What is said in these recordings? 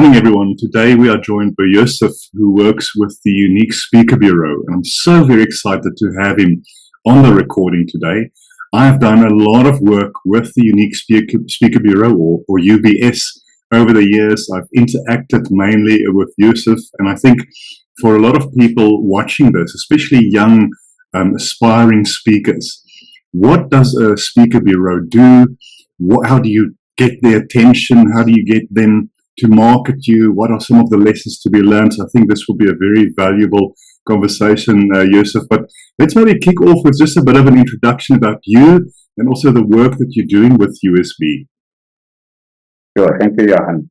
morning, everyone. Today we are joined by Yusuf, who works with the Unique Speaker Bureau. And I'm so very excited to have him on the recording today. I've done a lot of work with the Unique Speaker Bureau, or UBS, over the years. I've interacted mainly with Yusuf, and I think for a lot of people watching this, especially young aspiring speakers, what does a speaker bureau do? How do you get their attention? How do you get them to market you? What are some of the lessons to be learned? So I think this will be a very valuable conversation, Yusuf. But let's maybe kick off with just a bit of an introduction about you and also the work that you're doing with USB. Sure, thank you, Johan.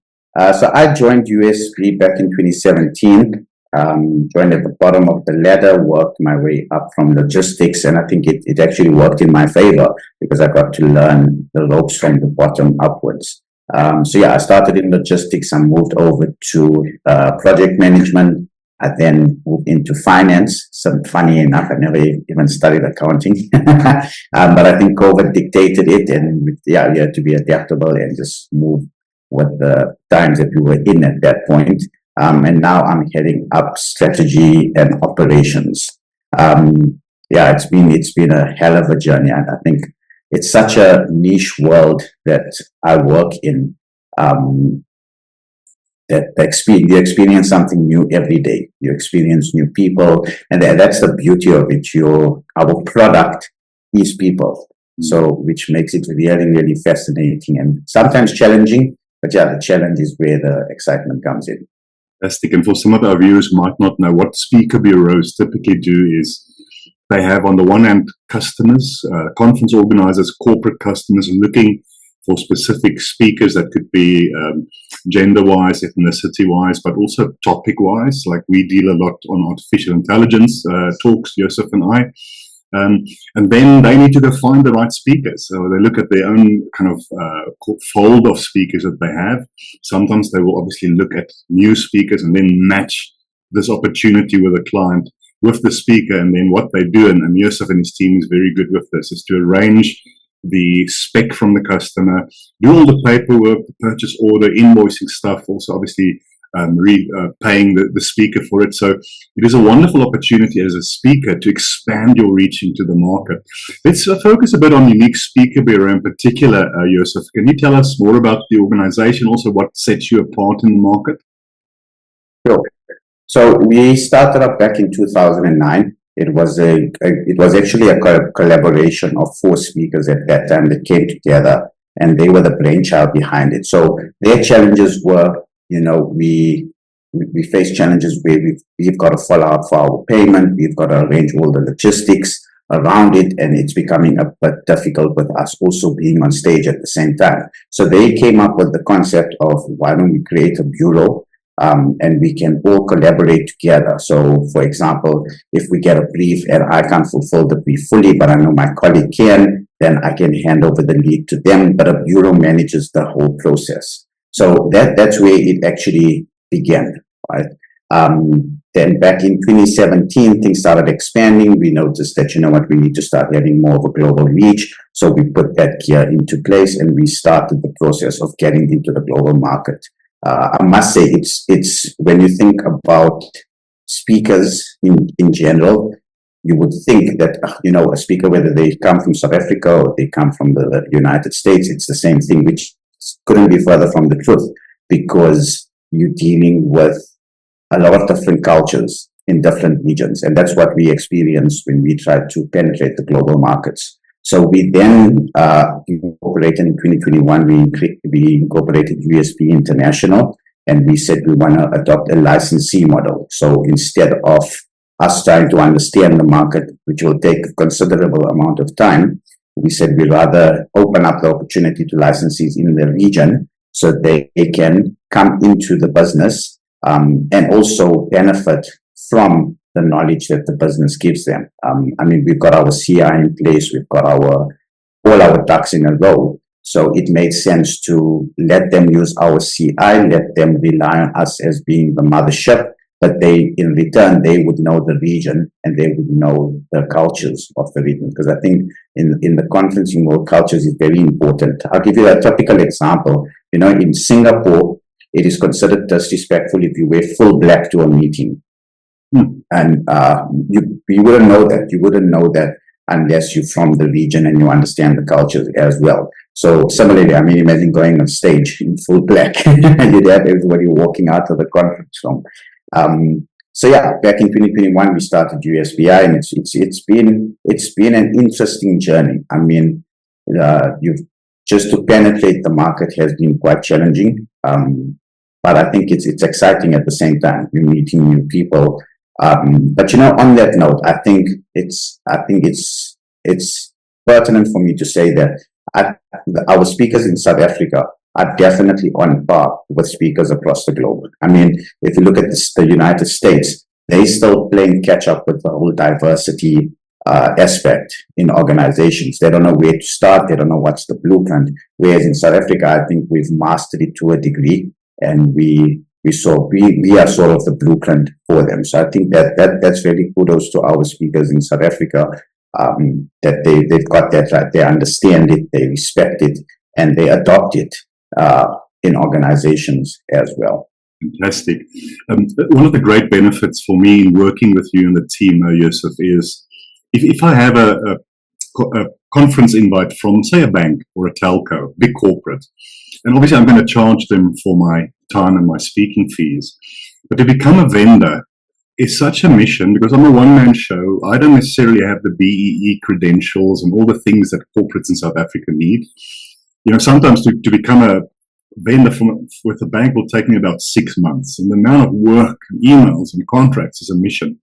So I joined USB back in 2017. Joined at the bottom of the ladder, worked my way up from logistics, and I think it actually worked in my favor because I got to learn the ropes from the bottom upwards. So yeah, I started in logistics. I moved over to project management. I then moved into finance. Some funny enough, I never even studied accounting, but I think COVID dictated it, and yeah, you had to be adaptable and just move with the times that we were in at that point. And now I'm heading up strategy and operations. Yeah, it's been a hell of a journey, and I think it's such a niche world that I work in. You experience something new every day. You experience new people, and that's the beauty of it. Our product is people, so which makes it really, really fascinating and sometimes challenging. But yeah, the challenge is where the excitement comes in. Fantastic. And for some of our viewers who might not know, what speaker bureaus typically do is they have, on the one hand, customers, conference organizers, corporate customers looking for specific speakers that could be gender-wise, ethnicity-wise, but also topic-wise. Like we deal a lot on artificial intelligence talks, Yusuf and I. And then they need to go find the right speakers. So they look at their own kind of fold of speakers that they have. Sometimes they will obviously look at new speakers and then match this opportunity with a client with the speaker. And then what they do, and Yusuf and his team is very good with this, is to arrange the spec from the customer, do all the paperwork, the purchase order, invoicing stuff, also obviously paying the speaker for it. So it is a wonderful opportunity as a speaker to expand your reach into the market. Let's focus a bit on Unique Speaker Bureau in particular, Yusuf. Can you tell us more about the organization, also what sets you apart in the market? Sure. So we started up back in 2009. It was actually a collaboration of 4 speakers at that time that came together, and they were the brainchild behind it. So their challenges were, we face challenges where we've got to follow up for our payment. We've got to arrange all the logistics around it, and it's becoming a bit difficult with us also being on stage at the same time. So they came up with the concept of, why don't we create a bureau and we can all collaborate together. So, for example, if we get a brief and I can't fulfill the brief fully, but I know my colleague can, then I can hand over the lead to them, but a bureau manages the whole process. So that's where it actually began, right? Then back in 2017, things started expanding. We noticed that, we need to start having more of a global reach. So we put that gear into place and we started the process of getting into the global market. I must say, it's when you think about speakers in general, you would think that, a speaker, whether they come from South Africa or they come from the United States, it's the same thing, which couldn't be further from the truth, because you're dealing with a lot of different cultures in different regions. And that's what we experienced when we tried to penetrate the global markets. So we then incorporated in 2021, we incorporated USB International, and we said we want to adopt a licensee model. So instead of us trying to understand the market, which will take a considerable amount of time, we said we'd rather open up the opportunity to licensees in the region so they can come into the business and also benefit from the knowledge that the business gives them. We've got our CI in place, we've got all our ducks in a row. So it made sense to let them use our CI, let them rely on us as being the mothership, but in return, they would know the region and they would know the cultures of the region. Because I think in the conferencing world, cultures is very important. I'll give you a typical example. In Singapore, it is considered disrespectful if you wear full black to a meeting. And you wouldn't know that. You wouldn't know that unless you're from the region and you understand the culture as well. So similarly, I mean, imagine going on stage in full black and you'd have everybody walking out of the conference room. So yeah, back in 2021, we started USBI, and it's been an interesting journey. I mean, you've just to penetrate the market has been quite challenging, but I think it's exciting at the same time. You're meeting new people. But on that note, I think it's pertinent for me to say that our speakers in South Africa are definitely on par with speakers across the globe. I mean, if you look at the United States, they still playing catch up with the whole diversity aspect in organizations. They don't know where to start. They don't know what's the blueprint. Whereas in South Africa, I think we've mastered it to a degree, and we are sort of the blueprint for them. So I think that's really kudos to our speakers in South Africa, that they've got that right. They understand it, they respect it, and they adopt it in organizations as well. Fantastic. One of the great benefits for me in working with you and the team, Yusuf, is if I have a conference invite from, say, a bank or a telco, big corporate, and obviously I'm going to charge them for my time and my speaking fees, but to become a vendor is such a mission, because I'm a one-man show. I don't necessarily have the BEE credentials and all the things that corporates in South Africa need. Sometimes to become a vendor with a bank will take me about 6 months, and the amount of work and emails and contracts is a mission.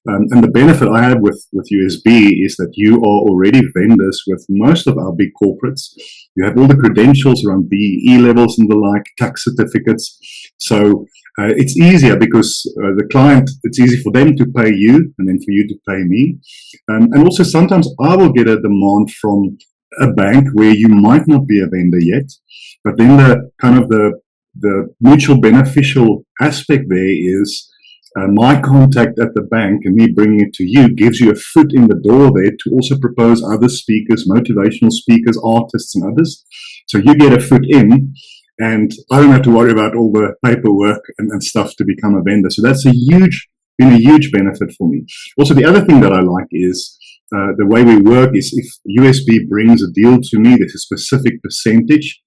And the benefit I have with USB is that you are already vendors with most of our big corporates. You have all the credentials around BEE levels and the like, tax certificates. So it's easier because the client, it's easy for them to pay you and then for you to pay me. And also sometimes I will get a demand from a bank where you might not be a vendor yet, but then the mutual beneficial aspect there is my contact at the bank and me bringing it to you gives you a foot in the door there to also propose other speakers, motivational speakers, artists and others. So you get a foot in, and I don't have to worry about all the paperwork and stuff to become a vendor. So that's been a huge benefit for me. Also, the other thing that I like is the way we work is if USB brings a deal to me, there's a specific percentage,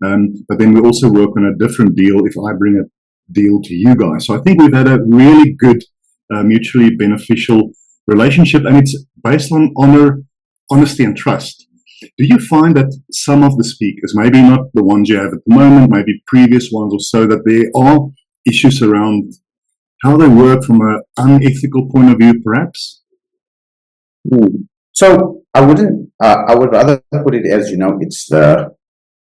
but then we also work on a different deal if I bring a deal to you guys. So I think we've had a really good mutually beneficial relationship, and it's based on honor, honesty and trust. Do you find that some of the speakers, maybe not the ones you have at the moment, maybe previous ones or so, that there are issues around how they work from an unethical point of view, perhaps? So I would rather put it as, it's the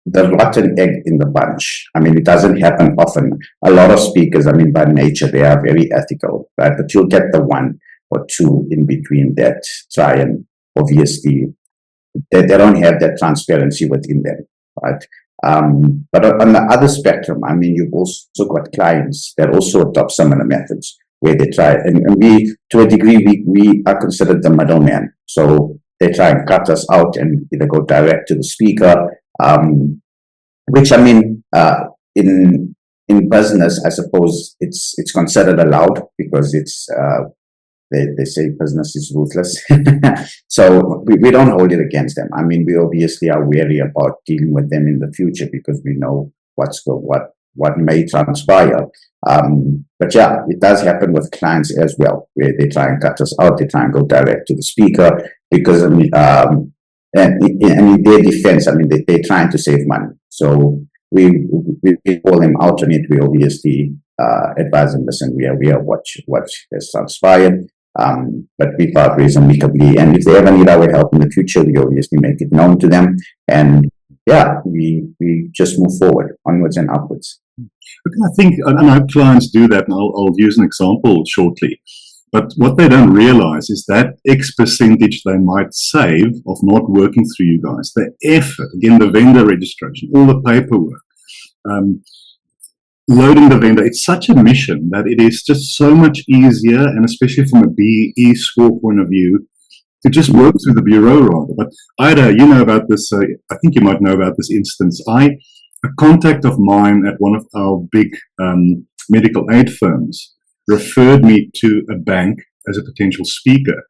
rotten egg in the bunch. I mean, it doesn't happen often. A lot of speakers, by nature, they are very ethical, right? But you'll get the one or two in between that try and obviously they don't have that transparency within them, right? But on the other spectrum, you've also got clients that also adopt similar methods where they try, and we, to a degree, we are considered the middleman. So they try and cut us out and either go direct to the speaker, which in business, I suppose it's considered allowed because it's they say business is ruthless. So we don't hold it against them. We obviously are wary about dealing with them in the future because we know what may transpire. But yeah, it does happen with clients as well, where they try and cut us out. They try and go direct to the speaker because in their defense, they're trying to save money. So we call them out on it. We obviously advise them, listen, we are aware of what has transpired, but we part ways amicably. And if they ever need our help in the future, we obviously make it known to them. And yeah, we just move forward, onwards and upwards. I think, and I hope clients do that, and I'll use an example shortly. But what they don't realize is that X percentage they might save of not working through you guys, the effort, again, the vendor registration, all the paperwork, loading the vendor, it's such a mission that it is just so much easier, and especially from a BE score point of view, to just work through the bureau rather. But Ida, you know about this, I think you might know about this instance. I a contact of mine at one of our big medical aid firms referred me to a bank as a potential speaker.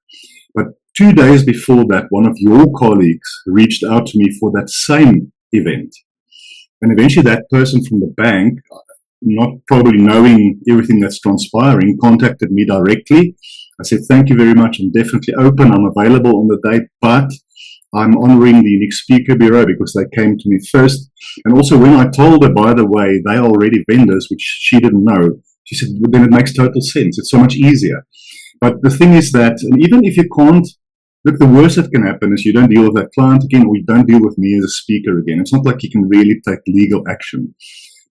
But 2 days before that, one of your colleagues reached out to me for that same event. And eventually that person from the bank, not probably knowing everything that's transpiring, contacted me directly. I said, thank you very much. I'm definitely open. I'm available on the day, but I'm honoring the Unique Speaker Bureau because they came to me first. And also when I told her, by the way, they are already vendors, which she didn't know, she said, well, then it makes total sense. It's so much easier. But the thing is that, and even if you can't, look, the worst that can happen is you don't deal with that client again, or you don't deal with me as a speaker again. It's not like you can really take legal action.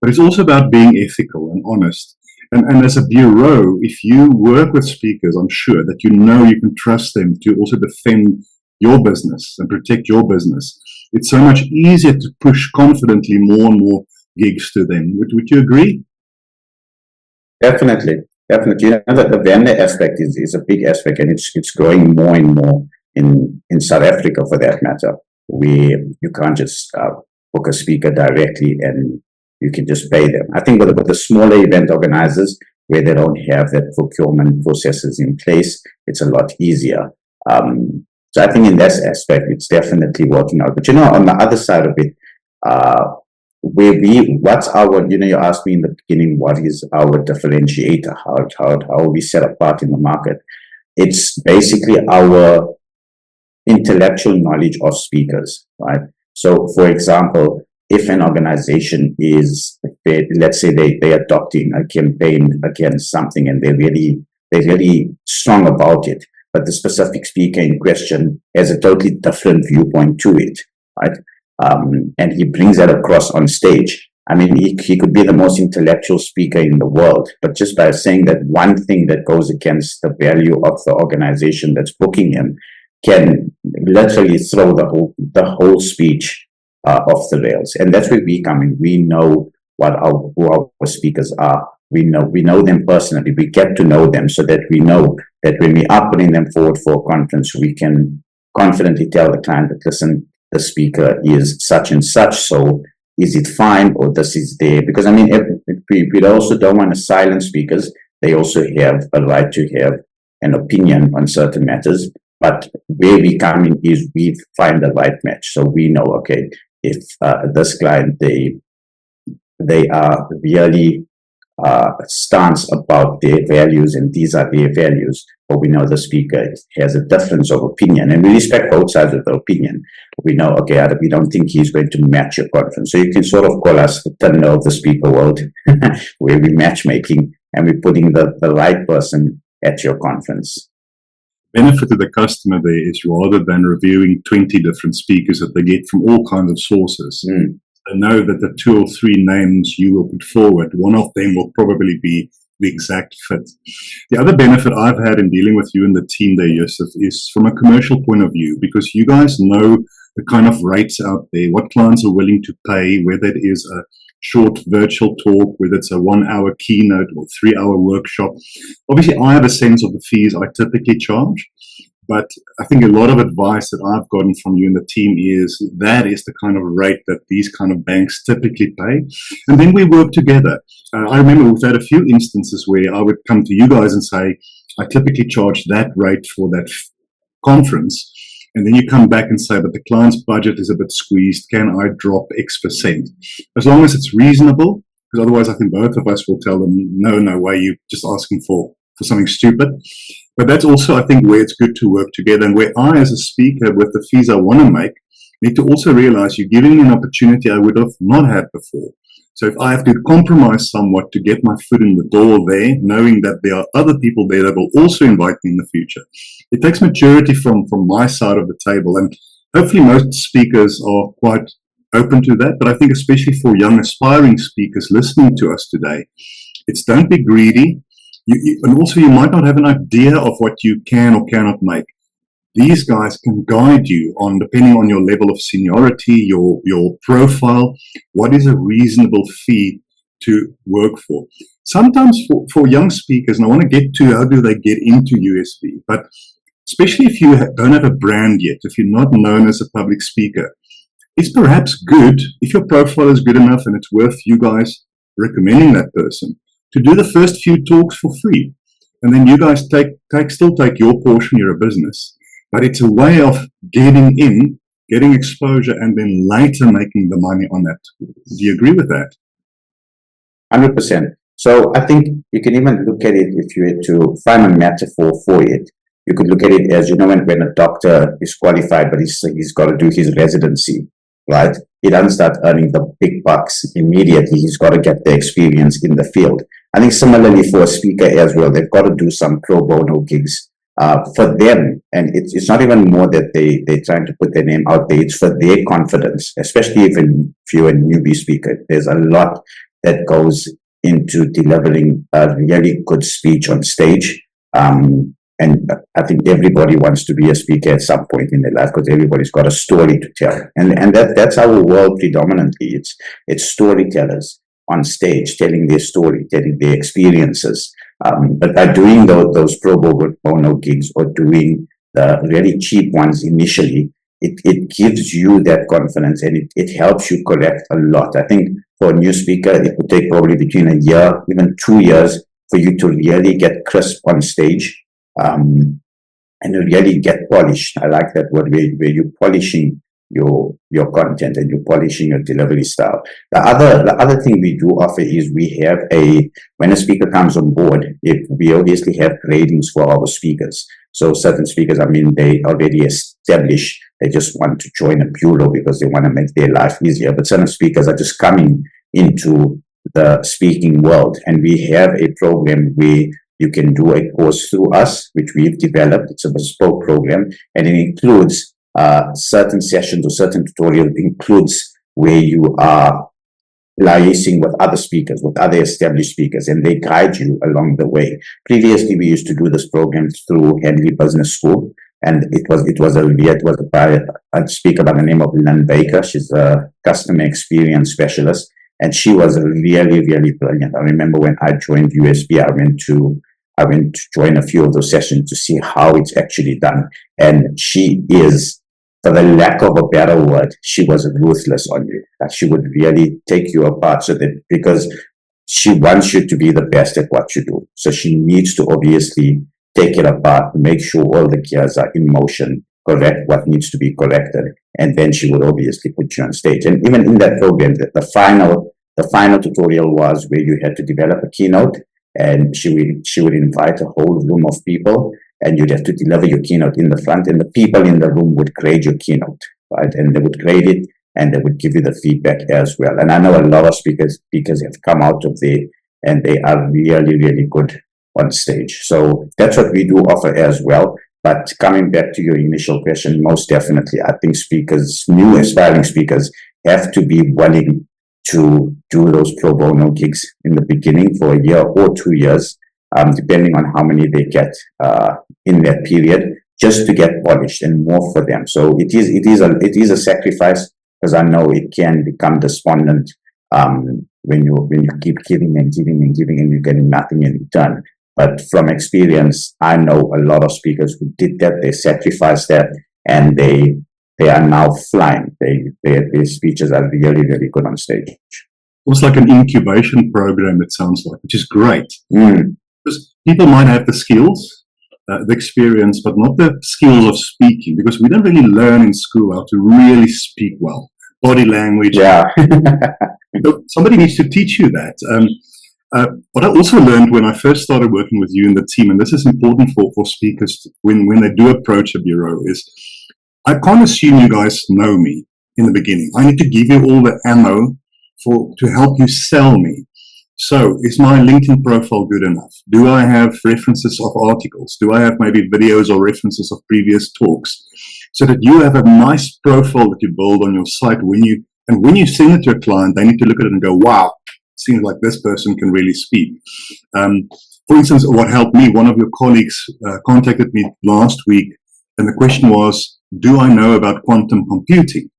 But it's also about being ethical and honest. And as a bureau, if you work with speakers, I'm sure that you know you can trust them to also defend your business and protect your business. It's so much easier to push confidently more and more gigs to them. Would you agree? Definitely. Definitely. You know, the vendor aspect is a big aspect, and it's growing more and more in South Africa for that matter. You can't just book a speaker directly and you can just pay them. I think with the smaller event organizers, where they don't have that procurement processes in place, it's a lot easier. So I think in that aspect, it's definitely working out. But you know, on the other side of it, what's our, you know, you asked me in the beginning, what is our differentiator? How are we set apart in the market? It's basically our intellectual knowledge of speakers, right? So, for example, if an organization is, let's say they're adopting a campaign against something and they're really strong about it, but the specific speaker in question has a totally different viewpoint to it, right? And he brings that across on stage. I mean, he could be the most intellectual speaker in the world, but just by saying that one thing that goes against the value of the organization that's booking him can literally throw the whole speech off the rails. And that's where we come in. We know who our speakers are. We know them personally. We get to know them so that we know that when we are putting them forward for a conference, we can confidently tell the client that, listen, the speaker is such and such, so is it fine, or this is there? Because, I mean, we also don't want to silence speakers. They also have a right to have an opinion on certain matters. But where we come in is we find the right match. So we know, okay, if this client, they are really stance about their values and these are their values, but we know the speaker has a difference of opinion and we respect both sides of the opinion. We know, okay, we don't think he's going to match your conference. So you can sort of call us the tunnel of the speaker world where we're matchmaking and we're putting the right person at your conference. Benefit to the customer there is, rather than reviewing 20 different speakers that they get from all kinds of sources, they know that the 2 or 3 names you will put forward, one of them will probably be the exact fit. The other benefit I've had in dealing with you and the team there, Yusuf, is from a commercial point of view, because you guys know the kind of rates out there, what clients are willing to pay, whether it is a short virtual talk, whether it's a 1-hour keynote or 3-hour workshop. Obviously, I have a sense of the fees I typically charge, but I think a lot of advice that I've gotten from you and the team is that is the kind of rate that these kind of banks typically pay. And then we work together. I remember we've had a few instances where I would come to you guys and say, I typically charge that rate for that conference. And then you come back and say, but the client's budget is a bit squeezed. Can I drop X%? As long as it's reasonable, because otherwise I think both of us will tell them, no way, you're just asking for something stupid. But that's also, I think, where it's good to work together, and where I, as a speaker, with the fees I want to make, need to also realize you're giving me an opportunity I would have not had before. So if I have to compromise somewhat to get my foot in the door there, knowing that there are other people there that will also invite me in the future, it takes maturity from my side of the table. And hopefully most speakers are quite open to that. But I think especially for young aspiring speakers listening to us today, it's don't be greedy. And also you might not have an idea of what you can or cannot make. These guys can guide you on, depending on your level of seniority, your profile, what is a reasonable fee to work for. Sometimes for young speakers, and I want to get to how do they get into USB, but especially if you don't have a brand yet, if you're not known as a public speaker, it's perhaps good, if your profile is good enough and it's worth you guys recommending that person, to do the first few talks for free. And then you guys still take your portion, you're a business. But it's a way of getting in, getting exposure, and then later making the money on that. Do you agree with that? 100%. So I think you can even look at it, if you were to find a metaphor for it, you could look at it as, when a doctor is qualified, but he's got to do his residency, right? He doesn't start earning the big bucks immediately. He's got to get the experience in the field. I think similarly for a speaker as well, they've got to do some pro bono gigs for them. And it's not even more that they're trying to put their name out there. It's for their confidence, especially if you're a newbie speaker. There's a lot that goes into delivering a really good speech on stage. And I think everybody wants to be a speaker at some point in their life because everybody's got a story to tell. And that's our world predominantly. It's storytellers on stage telling their story, telling their experiences. But by doing those pro bono gigs or doing the really cheap ones initially, it gives you that confidence, and it helps you correct a lot. I think for a new speaker, it would take probably between a year, even 2 years, for you to really get crisp on stage. And really get polished. I like that word where you're polishing your content and you're polishing your delivery style. The other thing we do offer is we have when a speaker comes on board, we obviously have gradings for our speakers. So certain speakers, they already established, they just want to join a bureau because they want to make their life easier. But certain speakers are just coming into the speaking world, and we have a program where you can do a course through us, which we've developed. It's a bespoke program, and it includes certain sessions or certain tutorials. It includes where you are liaising with other speakers, with other established speakers, and they guide you along the way. Previously, we used to do this program through Henley Business School, and it was by a speaker by the name of Lynn Baker. She's a customer experience specialist, and she was really, really brilliant. I remember when I joined USB, I went to join a few of those sessions to see how it's actually done. And she is, for the lack of a better word, she was ruthless on you. Like, she would really take you apart, because she wants you to be the best at what you do. So she needs to obviously take it apart, make sure all the gears are in motion, correct what needs to be corrected, and then she would obviously put you on stage. And even in that program, the final tutorial was where you had to develop a keynote, and she would invite a whole room of people, and you'd have to deliver your keynote in the front, and the people in the room would grade your keynote, right? And they would grade it, and they would give you the feedback as well. And I know a lot of speakers have come out of there, and they are really, really good on stage. So that's what we do offer as well. But coming back to your initial question, most definitely, I think new aspiring speakers, have to be willing to do those pro bono gigs in the beginning for a year or 2 years, depending on how many they get in that period, just to get polished and more for them. So it is a sacrifice, because I know it can become despondent when you keep giving and giving and giving and you're getting nothing in return. But from experience, I know a lot of speakers who did that. They sacrificed that, and they are now flying. Their speeches are really, really good on stage. Almost like an incubation program, it sounds like, which is great. Because people might have the skills, the experience, but not the skills of speaking, because we don't really learn in school how to really speak well. Body language. Yeah. So somebody needs to teach you that. What I also learned when I first started working with you and the team, and this is important for speakers when they do approach a bureau, is I can't assume you guys know me in the beginning. I need to give you all the ammo to help you sell me. So is my LinkedIn profile good enough? Do I have references of articles? Do I have maybe videos or references of previous talks? So that you have a nice profile that you build on your site. When you send it to a client, they need to look at it and go, wow, seems like this person can really speak. For instance, what helped me, one of your colleagues contacted me last week, and the question was, do I know about quantum computing?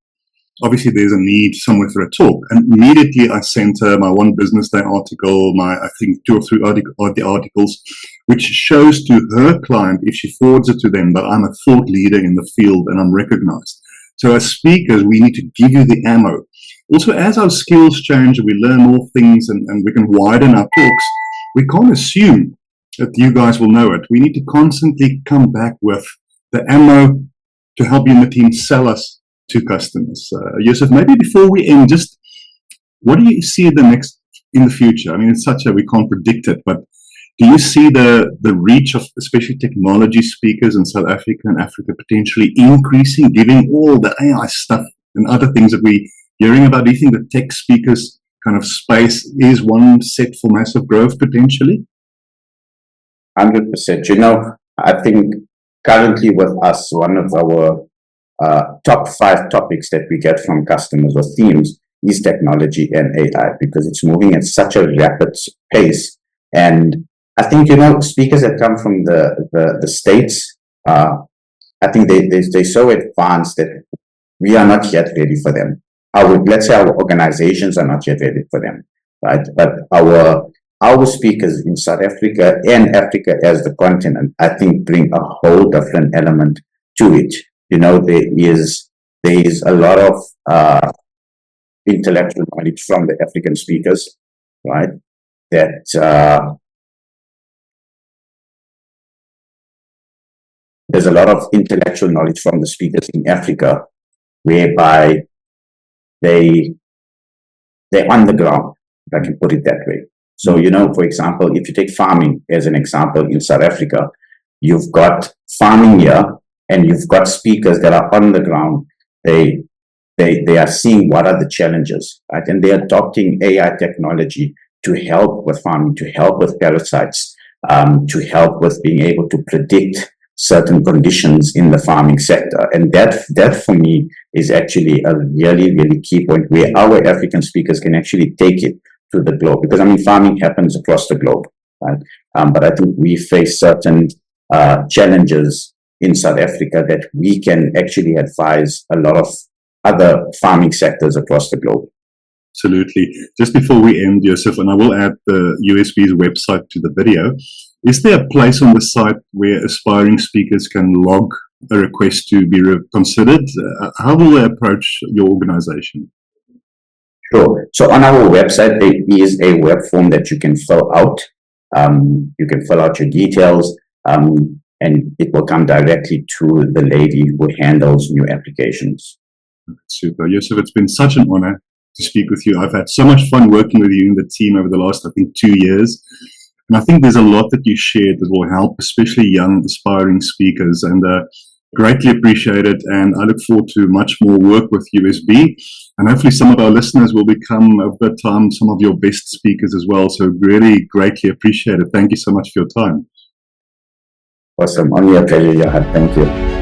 Obviously, there's a need somewhere for a talk. And immediately I sent her my One Business Day article, I think 2 or 3 articles, which shows to her client, if she forwards it to them, that I'm a thought leader in the field and I'm recognized. So as speakers, we need to give you the ammo. Also, as our skills change, we learn more things and we can widen our talks. We can't assume that you guys will know it. We need to constantly come back with the ammo to help you and the team sell us to customers. Yusuf, maybe before we end, just what do you see in the future? I mean, it's such a, we can't predict it, but do you see the reach of especially technology speakers in South Africa and Africa potentially increasing, given all the AI stuff and other things that we're hearing about? Do you think the tech speakers kind of space is one set for massive growth potentially? 100%. You know, I think currently with us, one of our top 5 topics that we get from customers or themes is technology and AI, because it's moving at such a rapid pace. And I think, you know, speakers that come from the States, I think they're so advanced that we are not yet ready for them. Let's say our organizations are not yet ready for them, right? But our speakers in South Africa and Africa as the continent, I think, bring a whole different element to it. You know, there is a lot of intellectual knowledge from the African speakers, right? That there's a lot of intellectual knowledge from the speakers in Africa, whereby they're on the ground, if I can put it that way. So, you know, for example, if you take farming as an example in South Africa, you've got farming here and you've got speakers that are on the ground. They are seeing what are the challenges, right? And they're adopting AI technology to help with farming, to help with parasites, to help with being able to predict certain conditions in the farming sector. And that for me is actually a really, really key point where our African speakers can actually take it to the globe. Because I mean, farming happens across the globe, right? But I think we face certain challenges in South Africa that we can actually advise a lot of other farming sectors across the globe. Absolutely. Just before we end, Yusuf, and I will add the USB's website to the video, is there a place on the site where aspiring speakers can log a request to be considered? How will they approach your organization? Sure. So on our website, there is a web form that you can fill out. You can fill out your details, and it will come directly to the lady who handles new applications. Super. Yusuf, it's been such an honor to speak with you. I've had so much fun working with you and the team over the last, I think, 2 years. And I think there's a lot that you shared that will help, especially young, aspiring speakers, and greatly appreciate it. And I look forward to much more work with USB. And hopefully some of our listeners will become, over time, some of your best speakers as well. So really greatly appreciate it. Thank you so much for your time. Awesome. Only a pleasure, Johan. Thank you.